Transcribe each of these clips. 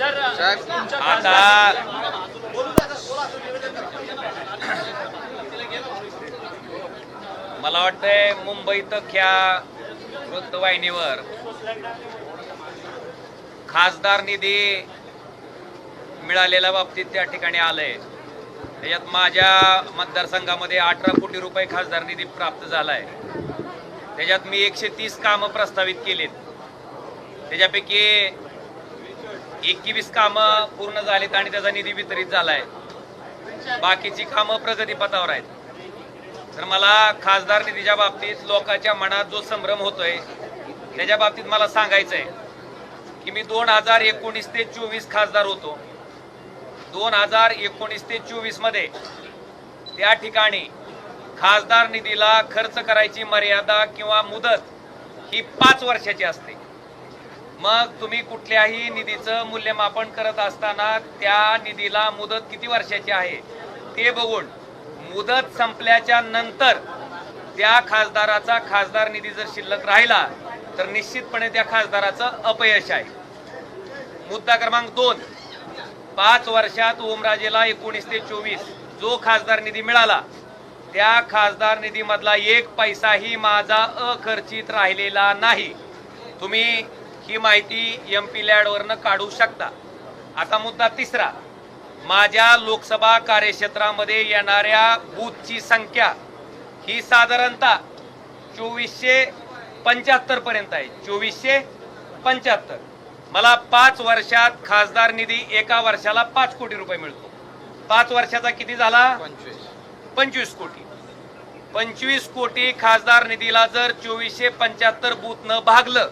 आता मला वाटतंय मुंबईत ख्या वृत्तवाहिनीवर खासदार निधी मिळालेल्या बाबतीत त्या ठिकाणी आलंय। त्याच्यात माझ्या मतदारसंघामध्ये 18 कोटी रुपये खासदार निधी प्राप्त झालाय। त्याच्यात मी 130 कामं प्रस्तावित केलीत, त्याच्यापैकी 21 कामं पूर्ण झालीत आणि त्याचा निधी वितरित झालाय। बाकीची कामं प्रगतीपथावर आहेत। तर मला खासदार निधीच्या बाबतीत लोकांच्या मनात जो संभ्रम होतोय त्याच्या बाबतीत मला सांगायचंय की मी 2019 ते 24 खासदार होतो। 2019 ते 24 मध्ये त्या ठिकाणी खासदार निधीला खर्च करायची मर्यादा किंवा मुदत ही 5 वर्षाची असते। मग तुम्ही कुठल्याही निधीचं मूल्यमापन करत असताना त्या निधीला मुदत किती वर्षाची आहे ते बघून मुदत संपल्याच्या नंतर त्या खासदाराचा खासदार निधी जर शिल्लक राहिला तर निश्चितपणे त्या खासदाराचं अपयश आहे। मुद्दा क्रमांक 2, 5 वर्षात ओमराजेला 19 ते 24 जो खासदार निधी मिळाला त्या खासदार निधीमधला 1 पैसाही माझा अखर्चित राहिलेला नाही। तुम्ही ही माहिती MP लॅडवरनं काढू शकता। आता मुद्दा 3, माझ्या लोकसभा कार्यक्षेत्रामध्ये येणाऱ्या बूथची संख्या ही साधारणतः 2475 पर्यंत आहे। 2475। मला 5 वर्षात खासदार निधी एका वर्षाला 5 कोटी रुपये मिळतो। 5 वर्षाचा किती झाला? 25 कोटी। 25 कोटी खासदार निधीला जर 2475 बूथनं भागलं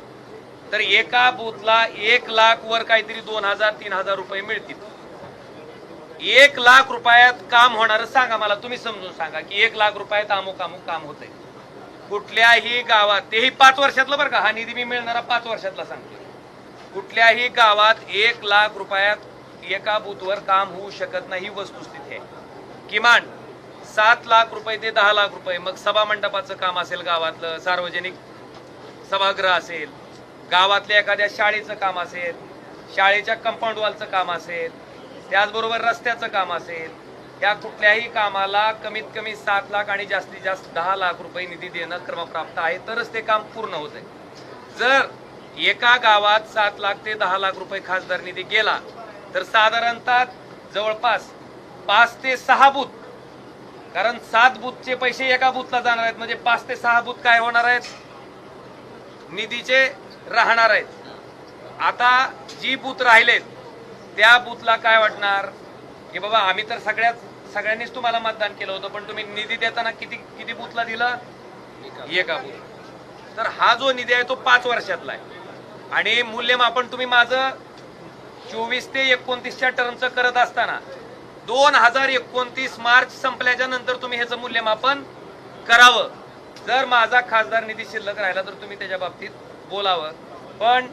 तर एका बूथला 1 लाख वर काहीतरी 2000-3000 रुपये मिळतील। 1 लाख रुपयात काम होणार सांगा मला, तुम्ही समजून सांगा की 1 लाख रुपयात अमुक काम होतंय कुठल्याही गावात, तेही 5 वर्षातलं बरं का, हा निधी मी मिळणारा 5 वर्षातला सांगतो। कुठल्याही गावात 1 लाख रुपयात एका बूथवर काम होऊ शकत नाही, वस्तुस्थिती आहे। किमान 7 लाख रुपये ते 10 लाख रुपये, मग सभा मंडपाचं काम असेल, गावातलं सार्वजनिक सभागृह असेल, गावातल्या एखाद्या शाळेचं काम असेल, शाळेच्या कंपाऊंड वॉलचं काम असेल, त्याचबरोबर रस्त्याचं काम असेल, या कुठल्याही कामाला कमीत कमी 7 लाख आणि जास्तीत जास्त 10 लाख रुपये निधी देणं क्रमप्राप्त आहे, तरच ते काम पूर्ण होतंय। जर एका गावात 7 लाख ते 10 लाख रुपये खासदार निधी गेला तर साधारणतः जवळपास 5 ते 6 बूथ, कारण 7 बूथचे पैसे एका बूथला जाणार आहेत, म्हणजे 5 ते 6 बूथ काय होणार आहेत? निधीचे राहणार आहेत। आता जी बूथ राहिलेत त्या बूथला काय वाटणार की बाबा आम्ही तर सगळ्यांनीच तुम्हाला मतदान केलं होतं, पण तुम्ही निधी देताना किती बूथला दिलं? एका बूथ। तर हा जो निधी आहे तो 5 वर्षातला आहे आणि मूल्यमापन तुम्ही माझं 24 ते 29च्या टर्मचं करत असताना 2029 मार्च संपल्याच्या नंतर तुम्ही ह्याचं मूल्यमापन करावं। जर माझा खासदार निधी शिल्लक राहिला तर तुम्ही त्याच्या बाबतीत बोलावं, पण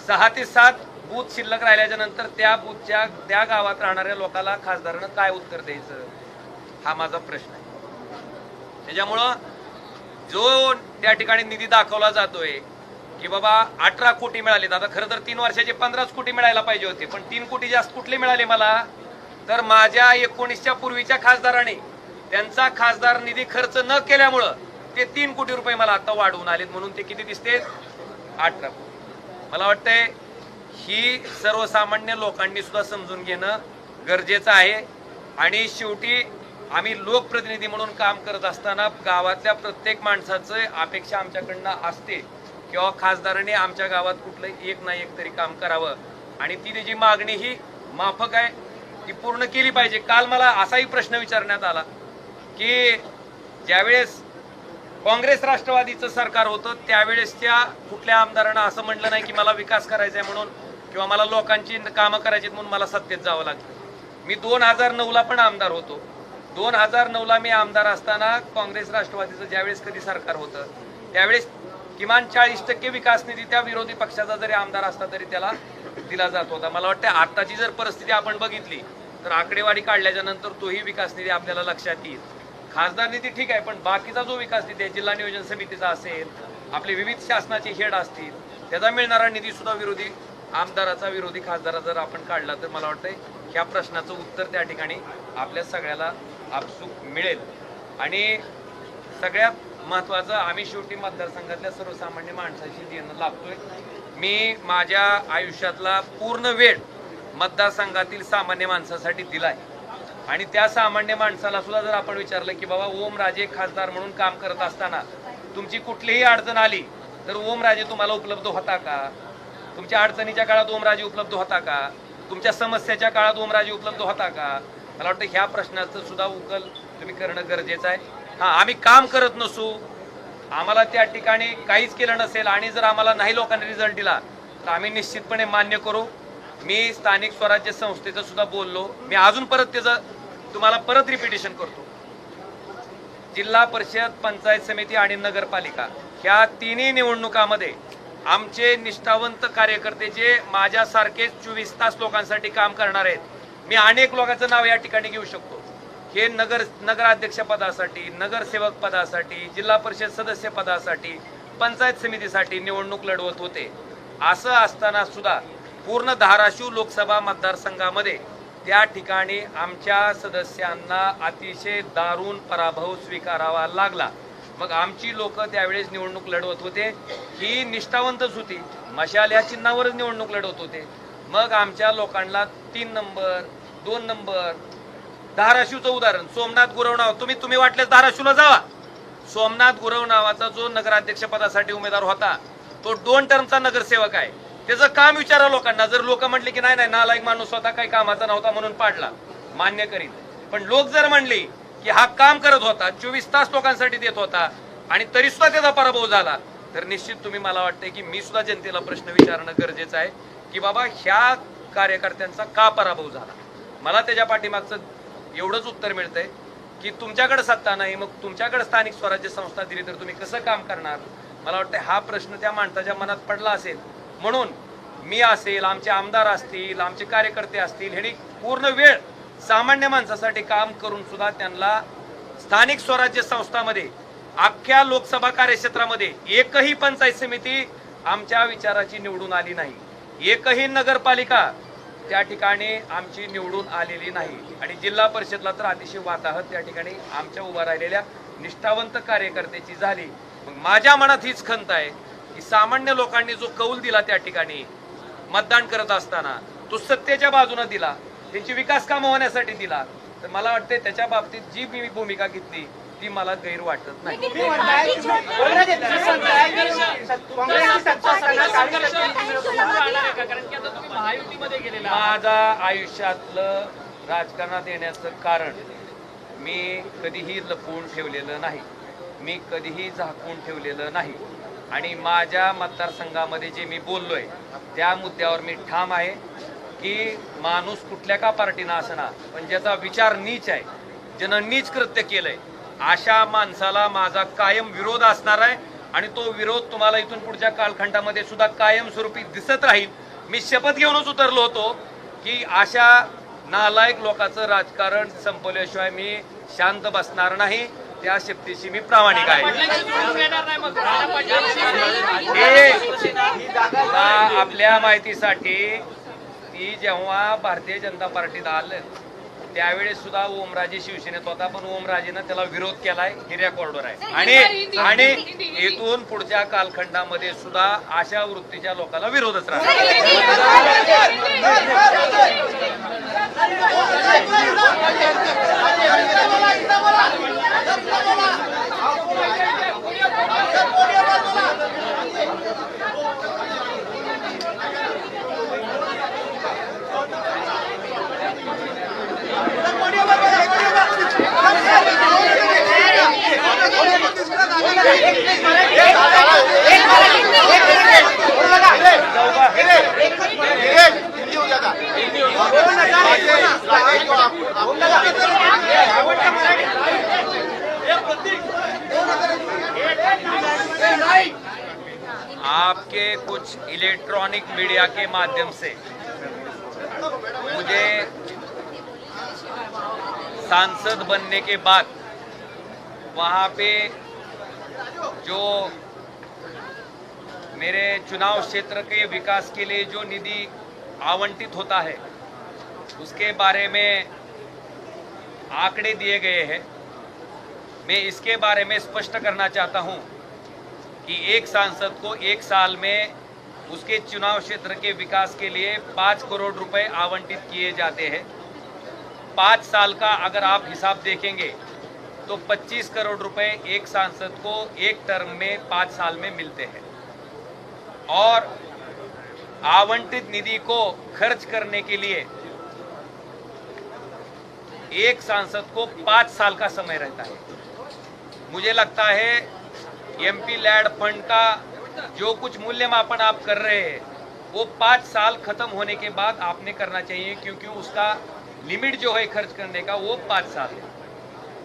6 ते 7 बूथ शिल्लक राहिल्याच्या नंतर त्या बूथच्या त्या गावात राहणाऱ्या लोकांना खासदारानं काय उत्तर द्यायचं, हा माझा प्रश्न आहे। त्याच्यामुळं जो त्या ठिकाणी निधी दाखवला जातोय की बाबा 18 कोटी मिळाले, आता खरं तर 3 वर्षाचे 15 कोटी मिळायला पाहिजे होते, पण 3 कोटी जास्त कुठले मिळाले मला? तर माझ्या 19च्या पूर्वीच्या खासदाराने त्यांचा खासदार निधी खर्च न केल्यामुळं ते 3 कोटी रुपये मला आता वाढवून आलेत, म्हणून ते किती दिसते? 18 कोटी। मला वाटतंय ही सर्वसामान्य लोकांनी सुद्धा समजून घेणं गरजेचं आहे आणि शेवटी आम्ही लोकप्रतिनिधी म्हणून काम करत असताना गावातल्या प्रत्येक माणसाचं अपेक्षा आमच्याकडनं असते किंवा खासदाराने आमच्या गावात कुठलं एक ना एक तरी काम करावं आणि ती त्याची मागणी ही माफक आहे ती पूर्ण केली पाहिजे। काल मला असाही प्रश्न विचारण्यात आला की ज्यावेळेस काँग्रेस राष्ट्रवादीचं सरकार होतं त्यावेळेसच्या कुठल्या आमदारांना असं म्हटलं नाही की मला विकास करायचा आहे म्हणून किंवा मला लोकांची कामं करायची म्हणून मला सत्तेत जावं लागतं। मी 2009ला पण आमदार होतो। 2009ला मी आमदार असताना काँग्रेस राष्ट्रवादीचं ज्यावेळेस कधी सरकार होतं त्यावेळेस किमान 40% विकास निधी त्या विरोधी पक्षाचा जरी आमदार असता तरी त्याला दिला जात होता। मला वाटतं आताची जर परिस्थिती आपण बघितली तर आकडेवारी काढल्याच्या नंतर तोही विकास निधी आपल्याला लक्षात येईल। खासदार निधी ठीक आहे, पण बाकीचा जो विकास निधी आहे जिल्हा नियोजन समितीचा असेल, आपले विविध शासनाचे हेड असतील, त्याचा मिळणारा निधी सुद्धा विरोधी आमदाराचा विरोधी खासदार जर आपण काढला तर मला वाटतंय ह्या प्रश्नाचं उत्तर त्या ठिकाणी आपल्या सगळ्याला आपसूक मिळेल. आणि सगळ्यात महत्त्वाचं, आम्ही शेवटी मतदारसंघातल्या सर्वसामान्य माणसाशी देणं लागतोय. मी माझ्या आयुष्यातला पूर्ण वेळ मतदारसंघातील सामान्य माणसासाठी दिलाय. आणि त्या सामान्य माणसाला सुद्धा जर आपण विचारलं की बाबा ओमराजे खासदार म्हणून काम करत असताना तुमची कुठलीही अडचण आली तर ओमराजे तुम्हाला उपलब्ध होता का? तुमच्या अडचणीच्या काळात ओमराजे उपलब्ध होता का? तुमच्या समस्याच्या काळात ओमराजे उपलब्ध होता का? मला वाटतं ह्या प्रश्नाचं सुद्धा उकल तुम्ही करणं गरजेचं आहे. हां, आम्ही काम करत नसू, आम्हाला त्या ठिकाणी काहीच केलं नसेल आणि जर आम्हाला नाही लोकांनी रिझल्ट दिला तर आम्ही निश्चितपणे मान्य करू. मी स्थानिक स्वराज्य संस्थेचं सुद्धा बोललो. मी अजून परत त्याचं तुम्हाला परत रिपिटेशन करतो. जिल्हा परिषद, पंचायत समिती आणि नगरपालिका ह्या तिन्ही निवडणुकामध्ये आमचे निष्ठावंत कार्यकर्ते जे माझ्यासारखेच 24 तास लोकांसाठी काम करणार आहेत, मी अनेक लोकांचं नाव या ठिकाणी घेऊ शकतो. हे नगराध्यक्ष पदासाठी, नगरसेवक पदासाठी, जिल्हा परिषद सदस्य पदासाठी, पंचायत समितीसाठी निवडणूक लढवत होते. असं असताना सुद्धा पूर्ण धाराशिव लोकसभा मतदारसंघामध्ये त्या ठिकाणी आमच्या सदस्यांना अतिशय दारुण पराभव स्वीकारावा लागला. मग आमची लोक त्यावेळेस निवडणूक लढवत होते, ही निष्ठावंतच होती, मशाल या चिन्हावरच निवडणूक लढवत होते. मग आमच्या लोकांना 3 नंबर 2 नंबर, धाराशिवचं उदाहरण सोमनाथ गुरव नाव, तुम्ही वाटल्यास धाराशिवला जावा. सोमनाथ गुरव नावाचा जो नगराध्यक्ष पदासाठी उमेदवार होता तो 2 टर्मचा नगरसेवक आहे. त्याचं काम विचारा लोकांना. जर लोक म्हटले की नाही नालायक माणूस होता, काही कामाचा नव्हता म्हणून पाडला, मान्य करीत. पण लोक जर म्हणले की हा काम करत होता, 24 तास लोकांसाठी देत होता आणि तरी सुद्धा त्याचा पराभव झाला, तर निश्चित तुम्ही, मला वाटते की मी सुद्धा जनतेला प्रश्न विचारणं गरजेचं आहे की बाबा ह्या कार्यकर्त्यांचा का पराभव झाला. मला त्याच्या पाठीमागचं एवढंच उत्तर मिळतंय की तुमच्याकडे सत्ता नाही, मग तुमच्याकडे स्थानिक स्वराज्य संस्था दिली तर तुम्ही कसं काम करणार. मला वाटतं हा प्रश्न त्या माणसाच्या मनात पडला असेल, म्हणून मी असेल, आमचे आमदार असतील, आमचे कार्यकर्ते असतील, ह्यांनी पूर्ण वेळ सामान्य माणसासाठी काम करून सुद्धा त्यांना स्थानिक स्वराज्य संस्थांमध्ये अख्ख्या लोकसभा कार्यक्षेत्रामध्ये एकही पंचायत समिती आमच्या विचाराची निवडून आली नाही, एकही नगरपालिका त्या ठिकाणी आमची निवडून आलेली नाही. आणि जिल्हा परिषदला तर अतिशय वाताहत त्या ठिकाणी आमच्या उभा राहिलेल्या निष्ठावंत कार्यकर्त्याची झाली. मग माझ्या मनात हीच खंत आहे की सामान्य लोकांनी जो कौल दिला त्या ठिकाणी मतदान करत असताना, तो सत्तेच्या बाजूने दिला, त्यांची विकास कामं होण्यासाठी दिला, तर मला वाटते त्याच्या बाबतीत जी मी भूमिका घेतली ती मला गैर वाटत नाही. माझा आयुष्यातलं राजकारणात येण्याचं कारण मी कधीही लपवून ठेवलेलं नाही, मी कधीही झाकून ठेवलेलं नाही. आणि माझ्या मतदारसंघामध्ये जे मी बोललोय त्या मुद्द्यावर मी ठाम आहे की माणूस कुठल्या का पार्टीनं असना, पण ज्याचा विचार नीच आहे, ज्यानं नीच कृत्य केलंय, अशा माणसाला माझा कायम विरोध असणार आहे. आणि तो विरोध तुम्हाला इथून पुढच्या कालखंडामध्ये सुद्धा कायमस्वरूपी दिसत राहील. मी शपथ घेऊनच उतरलो होतो की अशा नालायक लोकांचं राजकारण संपवल्याशिवाय मी शांत बसणार नाही. त्या शक्तीशी मी प्रामाणिक आहे. आपल्या माहितीसाठी ती जेव्हा भारतीय जनता पार्टीत आलं त्यावेळेस सुद्धा ओमराजे शिवसेनेत होता, पण ओमराजेनं त्याला विरोध केलाय, हे रेकॉर्डवर आहे. आणि इथून पुढच्या कालखंडामध्ये सुद्धा अशा वृत्तीच्या लोकांना विरोधच राहणार. आपके कुछ इलेक्ट्रॉनिक मीडिया के माध्यम से मुझे सांसद बनने के बाद वहाँ पे जो मेरे चुनाव क्षेत्र के विकास के लिए जो निधि आवंटित होता है उसके बारे में आंकड़े दिए गए हैं। मैं इसके बारे में स्पष्ट करना चाहता हूं कि एक सांसद को एक साल में उसके चुनाव क्षेत्र के विकास के लिए 5 करोड़ रुपए आवंटित किए जाते हैं। 5 साल का अगर आप हिसाब देखेंगे तो 25 करोड़ रुपए एक सांसद को एक टर्म में 5 साल में मिलते हैं और आवंटित निधि को खर्च करने के लिए एक सांसद को 5 साल का समय रहता है। मुझे लगता है एमपी लैड फंड का जो कुछ मूल्यमापन आप कर रहे हैं वो 5 साल खत्म होने के बाद आपने करना चाहिए, क्योंकि उसका लिमिट जो है खर्च करने का वो 5 साल है।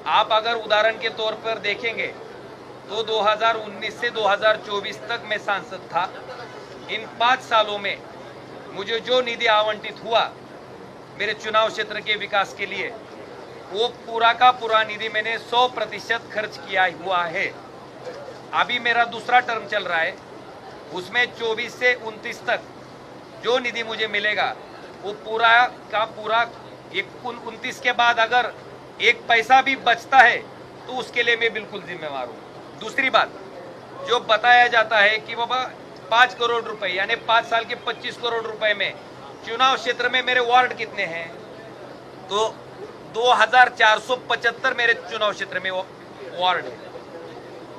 आप अगर उदाहरण के तौर पर देखेंगे तो 2019 से 2024 तक मैं सांसद था। इन 5 सालों में मुझे जो निधि आवंटित हुआ मेरे चुनाव क्षेत्र के विकास के लिए, वो पूरा का पूरा निधि मैंने 100% खर्च किया हुआ है। अभी मेरा दूसरा टर्म चल रहा है, उसमें 24 से 29 तक जो निधि मुझे मिलेगा वो पूरा का पूरा 29 के बाद अगर एक पैसा भी बचता है तो उसके लिए मैं बिल्कुल जिम्मेवार हूँ। दूसरी बात, जो बताया जाता है कि बाबा 5 करोड़ रुपए यानी 5 साल के 25 करोड़ रुपए में चुनाव क्षेत्र में मेरे वार्ड कितने हैं, तो 2475 मेरे चुनाव क्षेत्र में वार्ड है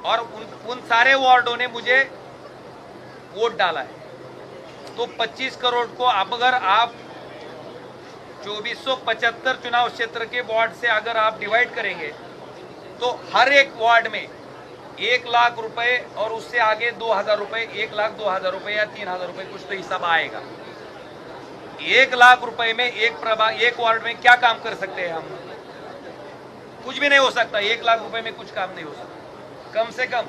और उन सारे वार्डों ने मुझे वोट डाला है। तो 25 करोड़ को अब अगर आप 2475 चुनाव क्षेत्र के वार्ड से अगर आप डिवाइड करेंगे तो हर एक वार्ड में 1 लाख रुपए और उससे आगे 2000 रुपए, 1 लाख 2000 रुपए या 3000 रुपए कुछ तो हिसाब आएगा। 1 लाख रुपए में एक वार्ड में क्या काम कर सकते हैं हम? कुछ भी नहीं हो सकता। 1 लाख रुपए में कुछ काम नहीं हो सकता। कम से कम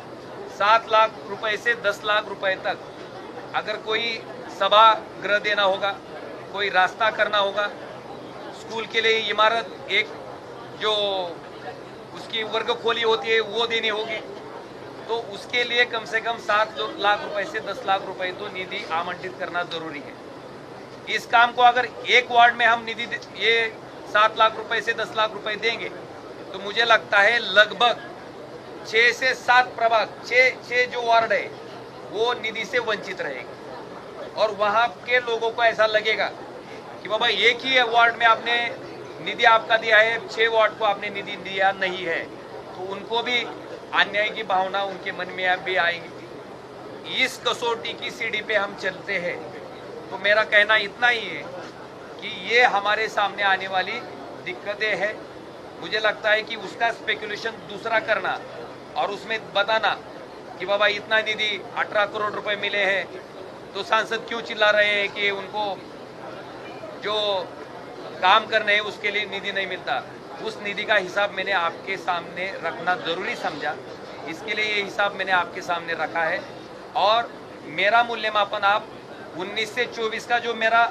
7 लाख रुपए से 10 लाख रुपए तक अगर कोई सभागृह देना होगा, कोई रास्ता करना होगा, स्कूल के लिए इमारत एक जो उसकी वर्ग खोली होती है वो देनी होगी, तो उसके लिए कम से कम 7 लाख रुपए से 10 लाख रुपए तो निधि आवंटित करना जरूरी है। इस काम को अगर एक वार्ड में हम निधि ये 7 लाख रुपए से 10 लाख रुपए देंगे तो मुझे लगता है लगभग 6 से 7 प्रभाग 6 जो वार्ड है वो निधि से वंचित रहेंगे और वहां के लोगों को ऐसा लगेगा कि बाबा एक ही वार्ड में आपने निधि आपका दिया है, 6 वार्ड को आपने निधि दिया नहीं है, तो उनको भी अन्याय की भावना उनके मन में भी आएगी। इस कसौटी की सीढ़ी पे हम चलते हैं। तो मेरा कहना इतना ही है कि ये हमारे सामने आने वाली दिक्कतें हैं। मुझे लगता है कि उसका स्पेकुलेशन दूसरा करना और उसमें बताना कि बाबा इतना निधि 18 करोड़ रुपए मिले हैं, तो सांसद क्यों चिल्ला रहे हैं कि उनको जो काम करने हैं उसके लिए निधि नहीं मिलता। उस निधि का हिसाब मैंने आपके सामने रखना जरूरी समझा, इसके लिए ये हिसाब मैंने आपके सामने रखा है। और मेरा मूल्यमापन आप 19 से 24 का जो मेरा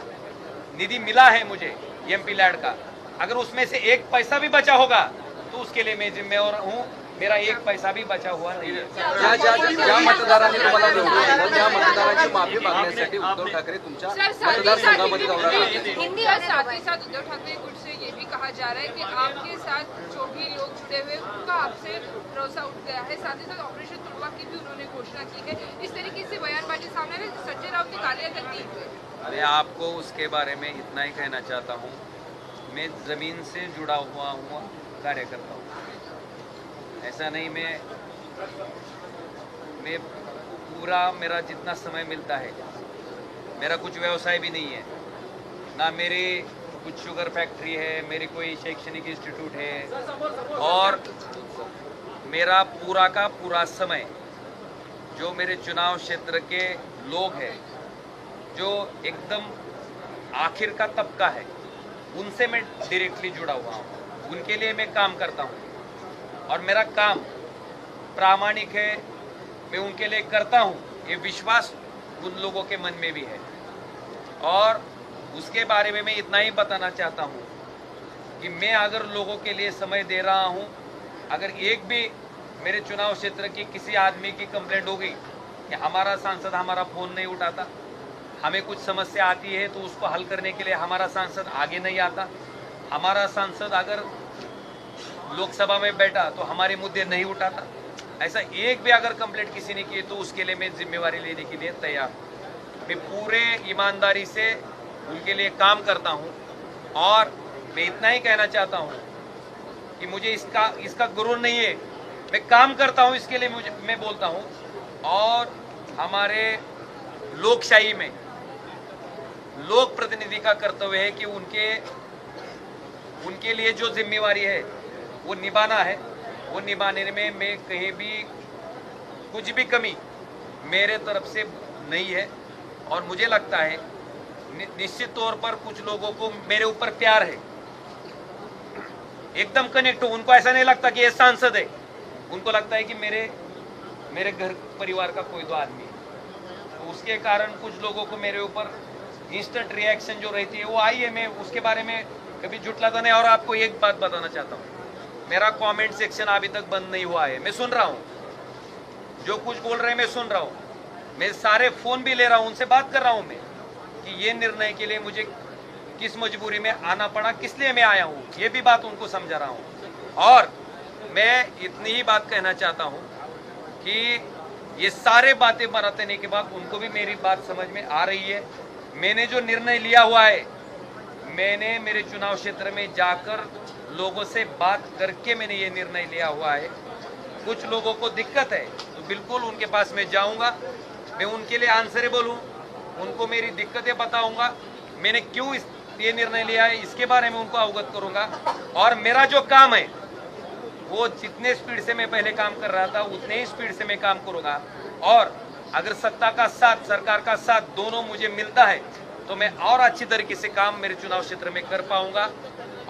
निधि मिला है मुझे एमपी लैड का, अगर उसमें से 1 पैसा भी बचा होगा तो उसके लिए मैं जिम्मेवार हूँ। मेरा 1 पैसा भी बचा हुआ नहीं है। ज्या मतदारांनी तुम्हाला निवडून दिलं त्या मतदारांची माफी मागण्यासाठी उद्धव ठाकरे तुमच्या मतदारसंघामध्ये दौरा करतात। हिंदी और साथ ही साथ उद्धव ठाकरे गुट से ये भी कहा जा रहा है कि आपके साथ जो भी लोग जुड़े हुए उनका आपसे भरोसा उठ गया है। साथ ही साथ ऑपरेशन तुड़वा की भी उन्होंने घोषणा की है। इस तरीके से बयानबाजी सामने आई, संजय राउत ने गालियां तक दी। मैं आपको उसके बारे में इतना ही कहना चाहता हूँ, मैं जमीन से जुड़ा हुआ कार्यकर्ता हूँ। ऐसा नहीं मैं पूरा मेरा जितना समय मिलता है, मेरा कुछ व्यवसाय भी नहीं है, ना मेरी कुछ शुगर फैक्ट्री है, मेरी कोई शैक्षणिक इंस्टीट्यूट है, और मेरा पूरा का पूरा समय जो मेरे चुनाव क्षेत्र के लोग हैं, जो एकदम आखिर का तबका है, उनसे मैं डायरेक्टली जुड़ा हुआ हूँ। उनके लिए मैं काम करता हूँ और मेरा काम प्रामाणिक है, मैं उनके लिए करता हूँ, ये विश्वास उन लोगों के मन में भी है। और उसके बारे में मैं इतना ही बताना चाहता हूँ कि मैं अगर लोगों के लिए समय दे रहा हूँ, अगर एक भी मेरे चुनाव क्षेत्र की किसी आदमी की कंप्लेंट हो गई कि हमारा सांसद हमारा फ़ोन नहीं उठाता, हमें कुछ समस्या आती है तो उसको हल करने के लिए हमारा सांसद आगे नहीं आता, हमारा सांसद अगर लोकसभा में बैठा तो हमारे मुद्दे नहीं उठाता। ऐसा एक भी अगर कंप्लेंट किसी ने की तो उसके लिए मैं जिम्मेवारी लेने के लिए तैयार हूँ। मैं पूरे ईमानदारी से उनके लिए काम करता हूँ और मैं इतना ही कहना चाहता हूँ कि मुझे इसका गुरूर नहीं है, मैं काम करता हूँ इसके लिए मैं बोलता हूँ। और हमारे लोकशाही में लोक प्रतिनिधि का कर्तव्य है कि उनके लिए जो जिम्मेवारी है वो निभाना है। वो निभाने में मैं कहीं भी कुछ भी कमी मेरे तरफ से नहीं है। और मुझे लगता है निश्चित तौर पर कुछ लोगों को मेरे ऊपर प्यार है, एकदम कनेक्ट हो। उनको ऐसा नहीं लगता कि ये सांसद है, उनको लगता है कि मेरे घर परिवार का कोई तो आदमी है। तो उसके कारण कुछ लोगों को मेरे ऊपर इंस्टेंट रिएक्शन जो रहती है वो आई है। मैं उसके बारे में कभी जुटलाता नहीं। और आपको एक बात बताना चाहता हूँ, मेरा कमेंट सेक्शन अभी तक बंद नहीं हुआ है। मैं सुन रहा हूँ, जो कुछ बोल रहे हैं मैं सुन रहा हूँ। मैं सारे फोन भी ले रहा हूँ, उनसे बात कर रहा हूँ मैं कि ये निर्णय के लिए मुझे किस मजबूरी में आना पड़ा, किस लिए मैं आया हूँ, ये भी बात उनको समझा रहा हूँ। और मैं इतनी ही बात कहना चाहता हूँ कि ये सारे बातें बताने के बाद उनको भी मेरी बात समझ में आ रही है। मैंने जो निर्णय लिया हुआ है, मैंने मेरे चुनाव क्षेत्र में जाकर लोगों से बात करके मैंने ये निर्णय लिया हुआ है। कुछ लोगों को दिक्कत है तो बिल्कुल उनके पास मैं जाऊंगा, मैं उनके लिए आंसरेबल हूँ, उनको मेरी दिक्कतें बताऊंगा, मैंने क्यों ये निर्णय लिया है इसके बारे में उनको अवगत करूंगा। और मेरा जो काम है वो जितने स्पीड से मैं पहले काम कर रहा था उतने ही स्पीड से मैं काम करूंगा। और अगर सत्ता का साथ, सरकार का साथ दोनों मुझे मिलता है तो मैं और अच्छी तरीके से काम मेरे चुनाव क्षेत्र में कर पाऊंगा।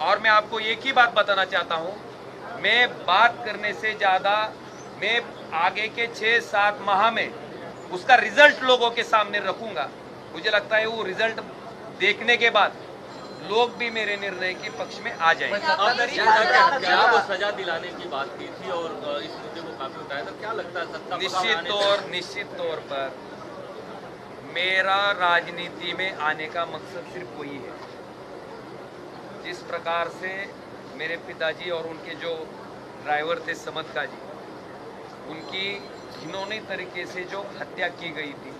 और मैं आपको एक ही बात बताना चाहता हूं, मैं बात करने से ज़्यादा मैं आगे के 6-7 माह में उसका रिजल्ट लोगों के सामने रखूंगा। मुझे लगता है वो रिजल्ट देखने के बाद लोग भी मेरे निर्णय के पक्ष में आ जाएंगे। क्या वो सजा दिलाने की बात की थी और इस मुद्दे को काफी उठाया था, क्या लगता है सत्ता निश्चित तौर पर मेरा राजनीति में आने का मकसद सिर्फ वही है। जिस प्रकार से मेरे पिताजी और उनके जो ड्राइवर थे समदका जी, उनकी घिनौनी तरीके से जो हत्या की गई थी,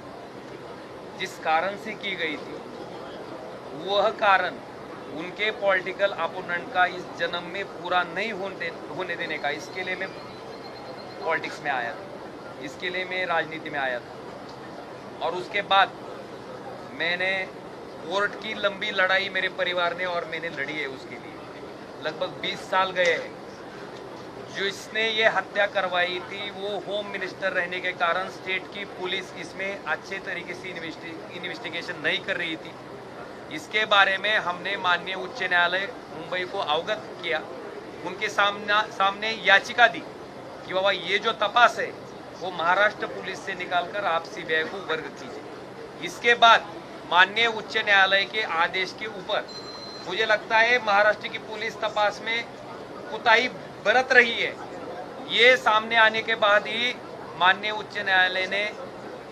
जिस कारण से की गई थी, वह कारण उनके पॉलिटिकल अपोनेंट का इस जन्म में पूरा नहीं होने देने का, इसके लिए मैं पॉलिटिक्स में आया था, इसके लिए मैं राजनीति में आया था। और उसके बाद मैंने कोर्ट की लंबी लड़ाई मेरे परिवार ने और मैंने लड़ी है उसके लिए। लगभग 20 साल गए हैं। जो इसने ये हत्या करवाई थी वो होम मिनिस्टर रहने के कारण स्टेट की पुलिस इसमें अच्छे तरीके से इन्वेस्टिगेशन नहीं कर रही थी। इसके बारे में हमने माननीय उच्च न्यायालय मुंबई को अवगत किया, उनके सामने याचिका दी कि बाबा ये जो तपास है वो महाराष्ट्र पुलिस से निकालकर आप सीबीआई को वर्ग कीजिए। इसके बाद माननीय उच्च न्यायालय के आदेश के ऊपर मुझे लगता है महाराष्ट्र की पुलिस तपास में कुताही बरत रही है। ये सामने आने के बाद ही माननीय उच्च न्यायालय ने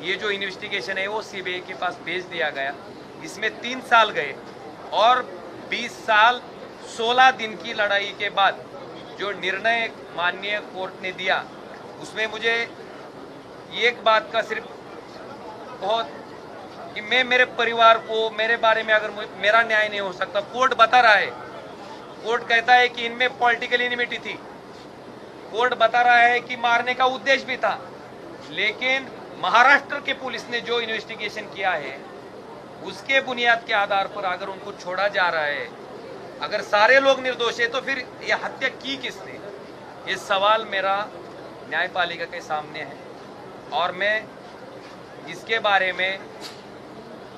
ये जो इन्वेस्टिगेशन है वो सीबीआई के पास भेज दिया गया। इसमें 3 साल गए और 20 साल 16 दिन की लड़ाई के बाद जो निर्णय माननीय कोर्ट ने दिया उसमें मुझे एक बात का सिर्फ बहुत कि मैं मेरे परिवार को, मेरे बारे में अगर मेरा न्याय नहीं हो सकता, कोर्ट बता रहा है, कोर्ट कहता है कि इनमें पॉलिटिकल इनिमिटी थी, कोर्ट बता रहा है कि मारने का उद्देश्य भी था, लेकिन महाराष्ट्र के पुलिस ने जो इन्वेस्टिगेशन किया है उसके बुनियाद के आधार पर अगर उनको छोड़ा जा रहा है, अगर सारे लोग निर्दोष है तो फिर ये हत्या की किसने? ये सवाल मेरा न्यायपालिका के सामने है। और मैं इसके बारे में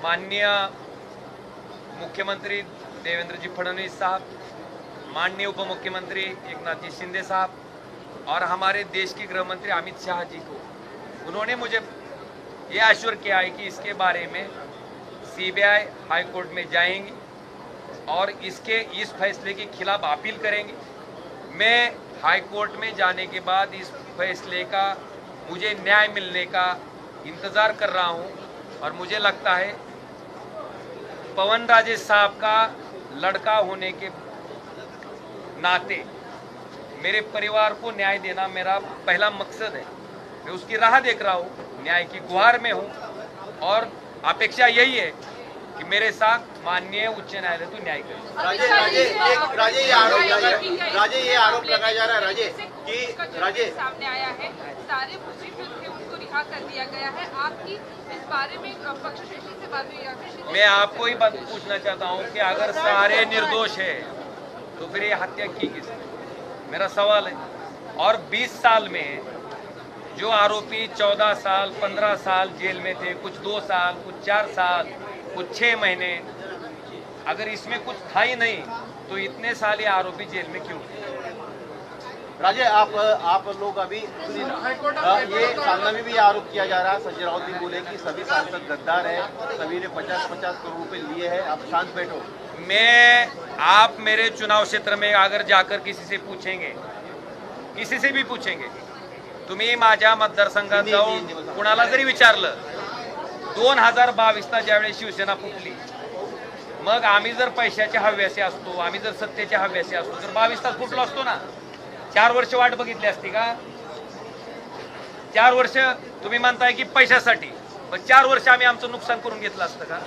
माननीय मुख्यमंत्री देवेंद्र जी फडणवीस साहब, माननीय उप मुख्यमंत्री एकनाथ जी शिंदे साहब और हमारे देश के गृह मंत्री अमित शाह जी को, उन्होंने मुझे ये आश्वस्त किया है कि इसके बारे में सीबीआई हाई कोर्ट में जाएंगी और इस फैसले के खिलाफ अपील करेंगे। मैं हाई कोर्ट में जाने के बाद इस फैसले का मुझे न्याय मिलने का इंतज़ार कर रहा हूं और मुझे लगता है पवन राजेश साहब का लड़का होने के नाते मेरे परिवार को न्याय देना मेरा पहला मकसद है। मैं उसकी राह देख रहा हूँ, न्याय की गुहार में हूँ और अपेक्षा यही है कि मेरे साथ माननीय उच्च न्यायालय तो न्याय करे। राजे ये आरोप लगाया जा रहा है राजे कि राजे सामने आया है, सारे मुजरिम थे उनको रिहा कर दिया गया है। आपकी इस बारे में पक्षश्रेष्ठी से बात हुई है? मैं आपको ही बात पूछना चाहता हूँ कि अगर सारे निर्दोष है तो फिर ये हत्या की किसने? मेरा सवाल है। और 20 साल में जो आरोपी 14 साल 15 साल जेल में थे, कुछ 2 साल, कुछ 4 साल, कुछ 6 महीने, अगर इसमें कुछ था ही नहीं तो इतने साल ये आरोपी जेल में क्यों? राजे आप लोग अभी सुनिए ना, ये सामने में भी आरोप किया जा रहा है, संजय राउत भी बोले कि सभी सांसद गद्दार है, सभी ने 50-50 करोड़ रुपए लिए हैं, आप शांत बैठो। आप मेरे चुनाव क्षेत्र में अगर जाकर किसी से पूछेंगे, किसी से भी पूछेंगे, तुम्ही माझ्या मतदारसंघात जाऊन कुणाला जरी विचारलं 2022ला ज्यावेळेस शिवसेना फुटली, मग आम्ही जर पैशाच्या हव्यासे असतो, आम्ही जर सत्तेच्या हव्यासे असतो तर 22 फुटलो असतो ना। 4 वर्ष वाट बघितली असती का? 4 वर्ष तुम्ही म्हणताय की पैशासाठी, पण 4 वर्ष आम्ही आमचं नुकसान करून घेतलं असतं का?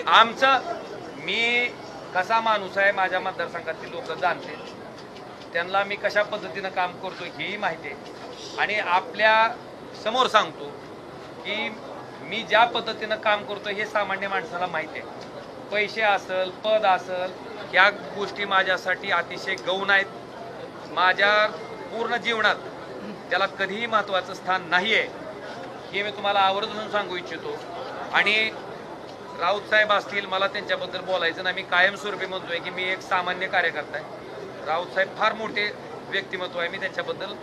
आमचं, मी कसा माणूस आहे माझ्या मतदारसंघातील लोक जाणते, त्यांना मी कशा पद्धतीनं काम करतो हेही माहिती आहे आणि आपल्या समोर सांगतो की मी ज्या पद्धतीनं काम करतो हे सामान्य माणसाला माहिती आहे। पैसे असेल, पद असेल, ह्या गोष्टी माझ्यासाठी अतिशय गौण आहेत। माझ्या पूर्ण जीवनात त्याला कधीही महत्त्वाचं स्थान नाही आहे हे मी तुम्हाला आवर्जून सांगू इच्छितो। आणि राऊत साहेब असतील, मला त्यांच्याबद्दल बोलायचं नाही, मी कायमस्वरूपी म्हणतोय की मी एक सामान्य कार्यकर्ता आहे। राऊत साहेब फार मोठे व्यक्तिमत्व आहे, मी त्यांच्याबद्दल,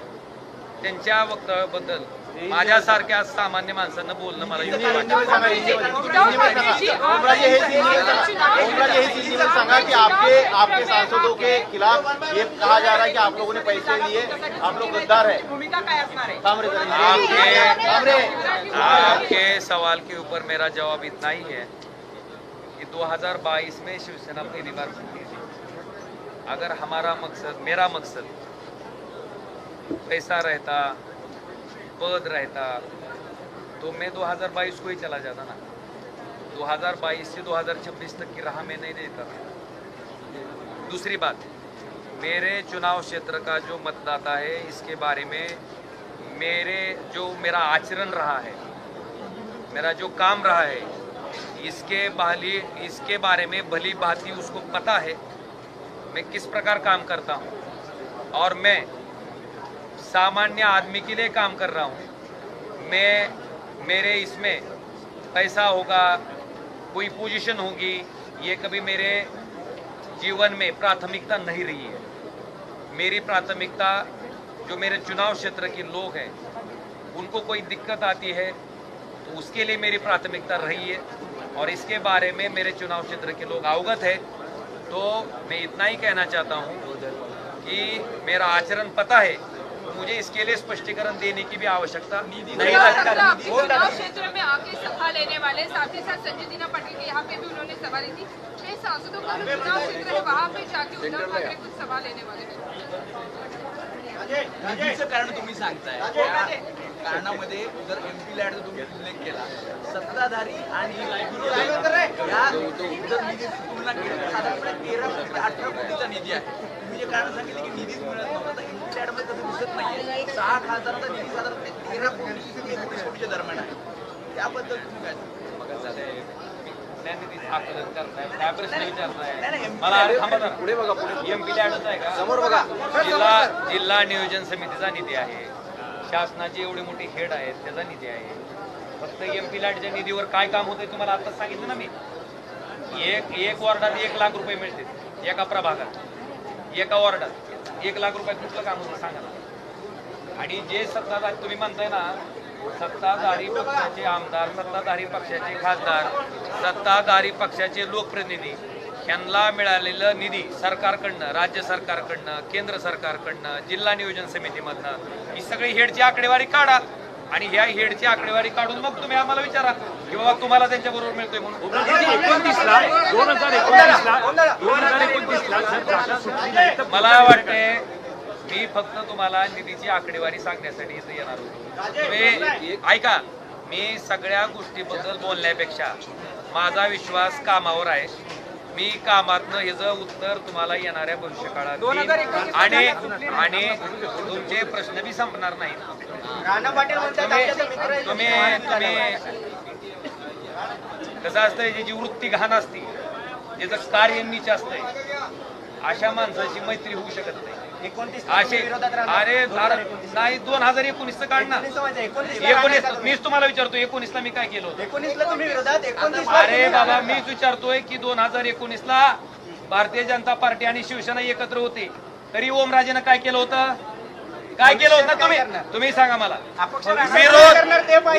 त्यांच्या वक्तव्याबद्दल माझ्यासारख्या सामान्य माणसांना बोलणं मला योग्य वाटतं। सांगा कि आपके सांसदों के खिलाफ ये कहा जा रहा है कि आप लोगों ने पैसे लिए, आप लोग गद्दार है। आपके सवाल के ऊपर मेरा जवाब इतना ही है कि 2022 में शिवसेना पहली बार फूटी थी। अगर हमारा मकसद, मेरा मकसद पैसा रहता, पद रहता तो मैं 2022 को ही चला जाता ना। 2022 से 2026 तक की राह में नहीं देता। दूसरी बात, मेरे चुनाव क्षेत्र का जो मतदाता है, इसके बारे में मेरा आचरण रहा है, मेरा जो काम रहा है, इसके बारे में भली भांति उसको पता है मैं किस प्रकार काम करता हूँ और मैं सामान्य आदमी के लिए काम कर रहा हूँ। मेरे इसमें पैसा होगा, कोई पोजीशन होगी, ये कभी मेरे जीवन में प्राथमिकता नहीं रही है। मेरी प्राथमिकता जो मेरे चुनाव क्षेत्र के लोग हैं, उनको कोई दिक्कत आती है तो उसके लिए मेरी प्राथमिकता रही है और इसके बारे में मेरे चुनाव क्षेत्र के लोग अवगत है। तो मैं इतना ही कहना चाहता हूँ कि मेरा आचरण पता है, तो मुझे इसके लिए स्पष्टीकरण देने की भी आवश्यकता नहीं लगती। चुनाव क्षेत्र में आके सभा लेने वाले, साथ ही साथ संजय दीना पाटिल के यहाँ पे भी उन्होंने सभा ली थी। 6 सांसदों का जो चुनाव क्षेत्र है वहाँ पे जाके उद्धव ठाकरे कुछ सभा लेने वाले थे। निधीचं कारण तुम्ही सांगताय, त्या कारणामध्ये जर एमपी लॅडचा तुम्ही उल्लेख केला, सत्ताधारी आणि या जर निधीची तुलना केली तर साधारणपणे 13 कोटी ते 18 कोटीचा निधी आहे। तुम्ही जे कारण सांगितले की निधीच मिळत नव्हता, तर एमपी लॅडमध्ये तसं दिसत नाहीये। 6 खासदारांचा निधी साधारणपणे 13 कोटी ते 19 कोटीच्या दरम्यान आहे। त्याबद्दल तुम्ही काय आकलन करताय, काय प्रश्न विचारताय मला? पुढे बघा, पुढे एमपी लॅडच आहे का? समोर बघा। जिल्हा नियोजन समितीचा निधी आहे, शासनाची एवढी मोठी हेड आहेत त्याचा निधी आहे। फक्त एमपी लॅडच्या निधीवर काय काम होतंय तुम्हाला आताच सांगितलं ना मी। एक वॉर्डात 1 लाख रुपये मिळतील, एका प्रभागात, एका वॉर्डात 1 लाख रुपयात कुठलं काम होतं सांगा ना। आणि जे सत्ताधारी तुम्ही म्हणताय ना, सत्ताधारी पक्षाचे आमदार, सत्ताधारी पक्षाचे खासदार, सत्ताधारी पक्षाचे लोकप्रतिनिधी यांना मिळालेलं निधी सरकारकडनं, राज्य सरकारकडनं, केंद्र सरकारकडनं, जिल्हा नियोजन समितीमधनं, ही सगळी हेडची आकडेवारी काढा। आणि ह्या हेडची आकडेवारी काढून मग तुम्ही आम्हाला विचारा की बाबा तुम्हाला त्यांच्या बरोबर मिळतोय म्हणून. 2029 मला वाटतंय मी फक्त तुम्हाला निधीची आकडेवारी सांगण्यासाठी इथं येणार होतो. तुम्ही ऐका, मी सगळ्या गोष्टीबद्दल बोलण्यापेक्षा माझा विश्वास कामावर आहे. मी कामातनं ह्याचं उत्तर तुम्हाला येणाऱ्या भविष्यकाळात देईन. आणि तुमचे प्रश्न बी संपणार नाहीत. तुम्ही कसं असतंय, जी वृत्ती घाण असते, ज्याचं कार्य नीच असतंय, अशा माणसाची मैत्री होऊ शकत नाही. असे अरे नाही 2019 काढ ना. 19 मीच तुम्हाला विचारतो 19ला मी काय केलं होतं? 19ला तुम्ही विरोधात, 19 अरे बाबा मीच विचारतोय की 2019ला भारतीय जनता पार्टी आणि शिवसेना एकत्र होते, तरी ओमराजेनं काय केलं होतं? काय केलं होतं तुम्ही सांगा मला. विरोध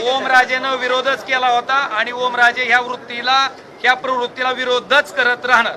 ओमराजेनं विरोधच केला होता आणि ओमराजे ह्या प्रवृत्तीला विरोधच करत राहणार.